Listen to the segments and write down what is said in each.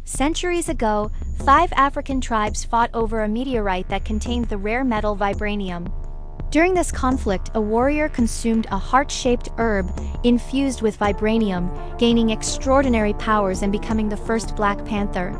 Centuries ago, 5 African tribes fought over a meteorite that contained the rare metal vibranium. During this conflict, a warrior consumed a heart-shaped herb infused with vibranium, gaining extraordinary powers and becoming the first Black Panther.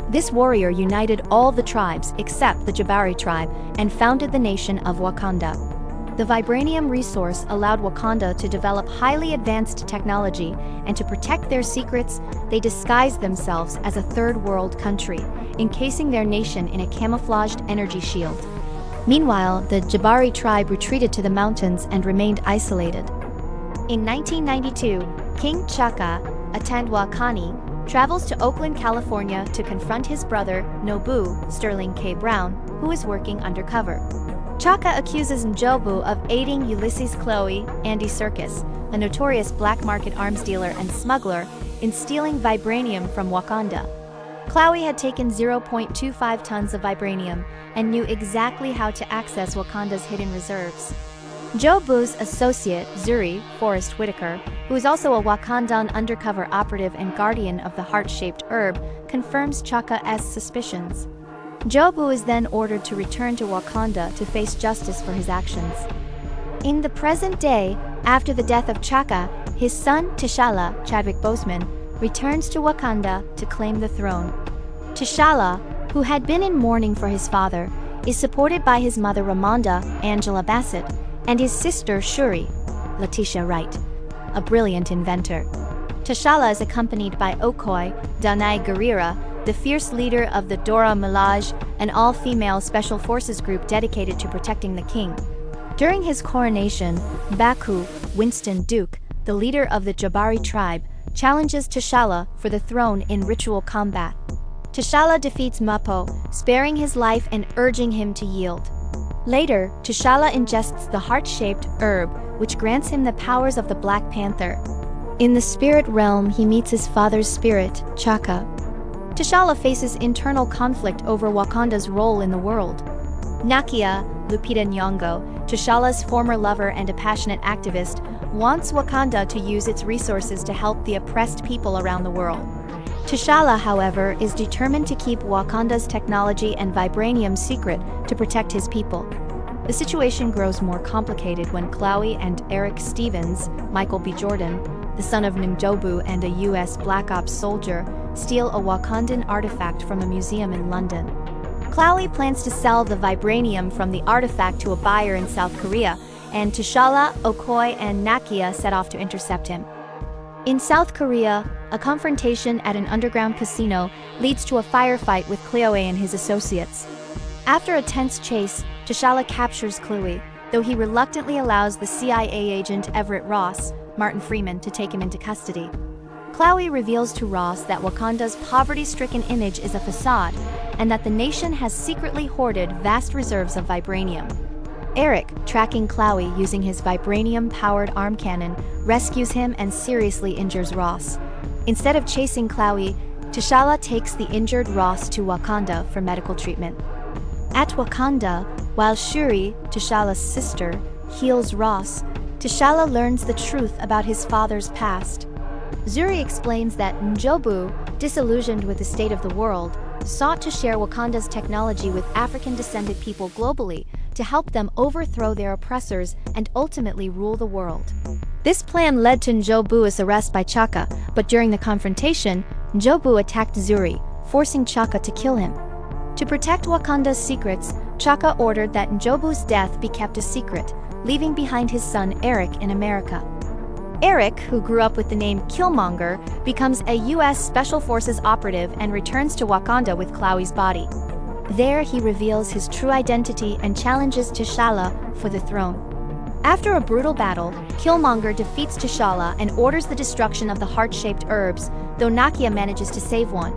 This warrior united all the tribes except the Jabari tribe and founded the nation of Wakanda. The vibranium resource allowed Wakanda to develop highly advanced technology, and to protect their secrets, they disguised themselves as a third-world country, encasing their nation in a camouflaged energy shield. Meanwhile, the Jabari tribe retreated to the mountains and remained isolated. In 1992, King T'Chaka, a Tandwa Kani, travels to Oakland, California to confront his brother, Nobu, Sterling K. Brown, who is working undercover. Chaka accuses Njobu of aiding Ulysses Chloe, Andy Serkis, a notorious black market arms dealer and smuggler, in stealing vibranium from Wakanda. Chloe had taken 0.25 tons of vibranium and knew exactly how to access Wakanda's hidden reserves. Njobu's associate, Zuri, Forrest Whitaker, who is also a Wakandan undercover operative and guardian of the heart-shaped herb, confirms Chaka's suspicions. Njobu is then ordered to return to Wakanda to face justice for his actions. In the present day, after the death of Chaka, his son T'Challa, Chadwick Boseman, returns to Wakanda to claim the throne. T'Challa, who had been in mourning for his father, is supported by his mother Ramonda, Angela Bassett, and his sister Shuri, Letitia Wright, a brilliant inventor. T'Challa is accompanied by Okoye, Danai Gurira, the fierce leader of the Dora Milaje, an all-female special forces group dedicated to protecting the king. During his coronation, Baku, Winston Duke, the leader of the Jabari tribe, challenges T'Challa for the throne in ritual combat. T'Challa defeats Mapo, sparing his life and urging him to yield. Later, T'Challa ingests the heart-shaped herb, which grants him the powers of the Black Panther. In the spirit realm, he meets his father's spirit, Chaka. T'Challa faces internal conflict over Wakanda's role in the world. Nakia, Lupita Nyong'o, T'Challa's former lover and a passionate activist, wants Wakanda to use its resources to help the oppressed people around the world. T'Challa, however, is determined to keep Wakanda's technology and vibranium secret to protect his people. The situation grows more complicated when Chloe and Eric Stevens, Michael B. Jordan, the son of Njobu and a U.S. Black Ops soldier, steal a Wakandan artifact from a museum in London. Chloe plans to sell the vibranium from the artifact to a buyer in South Korea, and T'Challa, Okoye, and Nakia set off to intercept him. In South Korea, a confrontation at an underground casino leads to a firefight with Chloe and his associates. After a tense chase, T'Challa captures Chloe, though he reluctantly allows the CIA agent Everett Ross, Martin Freeman, to take him into custody. Chloe reveals to Ross that Wakanda's poverty-stricken image is a facade, and that the nation has secretly hoarded vast reserves of vibranium. Eric, tracking Chloe using his vibranium-powered arm cannon, rescues him and seriously injures Ross. Instead of chasing Chloe, T'Challa takes the injured Ross to Wakanda for medical treatment. At Wakanda, while Shuri, T'Challa's sister, heals Ross, T'Challa learns the truth about his father's past. Zuri explains that Njobu, disillusioned with the state of the world, sought to share Wakanda's technology with African-descended people globally to help them overthrow their oppressors and ultimately rule the world. This plan led to Njobu's arrest by Chaka, but during the confrontation, Njobu attacked Zuri, forcing Chaka to kill him. To protect Wakanda's secrets, Chaka ordered that Njobu's death be kept a secret, leaving behind his son Eric in America. Eric, who grew up with the name Killmonger, becomes a U.S. Special Forces operative and returns to Wakanda with Chloe's body. There, he reveals his true identity and challenges T'Challa for the throne. After a brutal battle, Killmonger defeats T'Challa and orders the destruction of the heart-shaped herbs, though Nakia manages to save one.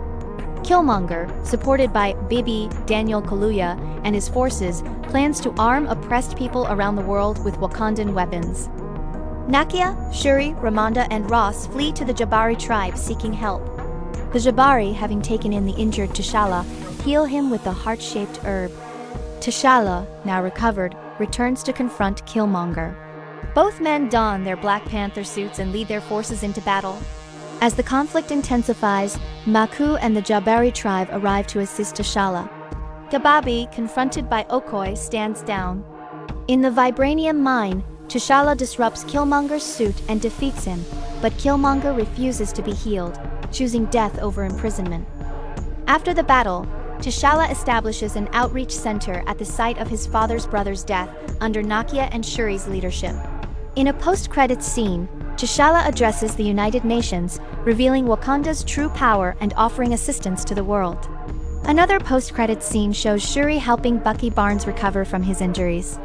Killmonger, supported by Bibi Daniel Kaluuya and his forces, plans to arm oppressed people around the world with Wakandan weapons. Nakia, Shuri, Ramonda, and Ross flee to the Jabari tribe seeking help. The Jabari, having taken in the injured T'Challa, heal him with the heart-shaped herb. T'Challa, now recovered, returns to confront Killmonger. Both men don their Black Panther suits and lead their forces into battle. As the conflict intensifies, Maku and the Jabari tribe arrive to assist T'Challa. Gababi, confronted by Okoye, stands down. In the Vibranium mine, T'Challa disrupts Killmonger's suit and defeats him, but Killmonger refuses to be healed, choosing death over imprisonment. After the battle, T'Challa establishes an outreach center at the site of his father's brother's death under Nakia and Shuri's leadership. In a post-credits scene, T'Challa addresses the United Nations, revealing Wakanda's true power and offering assistance to the world. Another post-credits scene shows Shuri helping Bucky Barnes recover from his injuries.